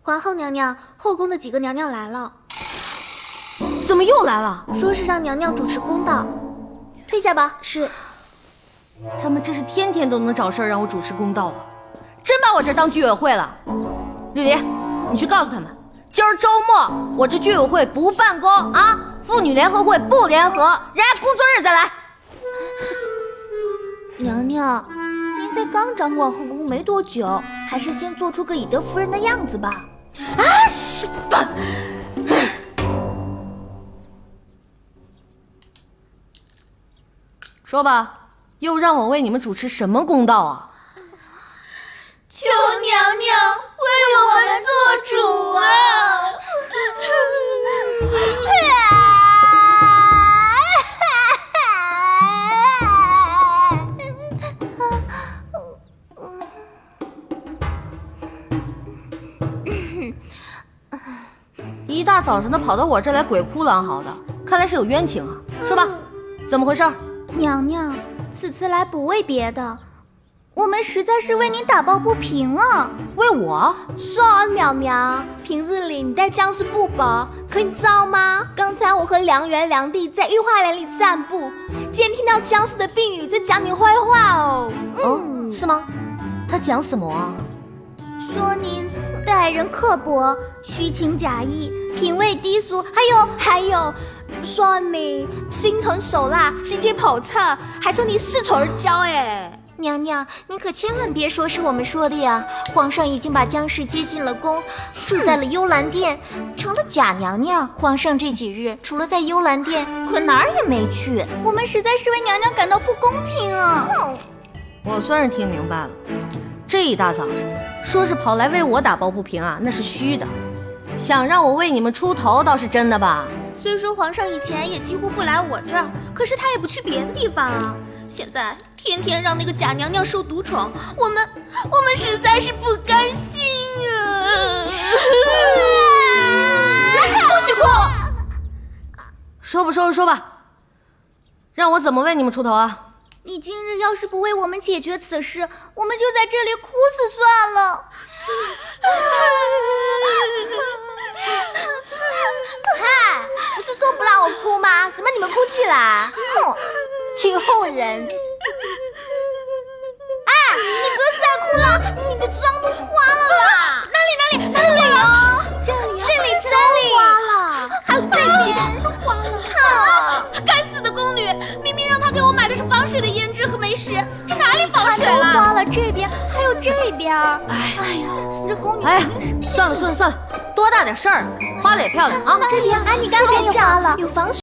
皇后娘娘，后宫的几个娘娘来了。怎么又来了？说是让娘娘主持公道。退下吧。是。他们真是天天都能找事儿让我主持公道啊！真把我这当居委会了。绿篱，你去告诉他们，今儿周末我这居委会不办公啊！妇女联合会不联合，人家工作日再来。娘娘，您才刚掌管后宫没多久，还是先做出个以德服人的样子吧。啊，是吧？说吧，又让我为你们主持什么公道啊？求娘娘为我们做主啊！一大早上的跑到我这儿来鬼哭狼嚎的，看来是有冤情啊！说吧，怎么回事？娘娘，此次来不为别的，我们实在是为您打抱不平啊！为我？是啊，娘娘，平日里你待将士不薄，可你知道吗？刚才我和良缘良弟在御花园里散步，竟然听到将士的婢女在讲你坏话哦。是吗？他讲什么啊？说您待人刻薄，虚情假意，品味低俗，还有，说你心狠手辣，心机叵测，还说你恃宠而骄。哎，娘娘，您可千万别说是我们说的呀！皇上已经把姜氏接进了宫，住在了幽兰殿，成了假娘娘。皇上这几日除了在幽兰殿，可哪儿也没去。我们实在是为娘娘感到不公平啊！我算是听明白了，这一大早上说是跑来为我打抱不平啊，那是虚的。想让我为你们出头倒是真的吧？虽说皇上以前也几乎不来我这儿，可是他也不去别的地方啊。现在天天让那个假娘娘受独宠，我们实在是不甘心啊！不许哭！说吧，让我怎么为你们出头啊？你今日要是不为我们解决此事，我们就在这里哭死算了。嗨，不是说不让我哭吗？怎么你们哭起来？哼，群后人！哎，你不要再哭了，你的妆都花了啦！哪里？这里哦，这里花了，还有这边花了。看，该死的宫女，明明让她给我买的是防水的胭脂和眉石，这哪里防水了？花了这边，还有这边。哎呀，你这宫女肯定是……算了，多大点事儿，花了也漂亮啊！这边，哎，你刚才花了，有防水。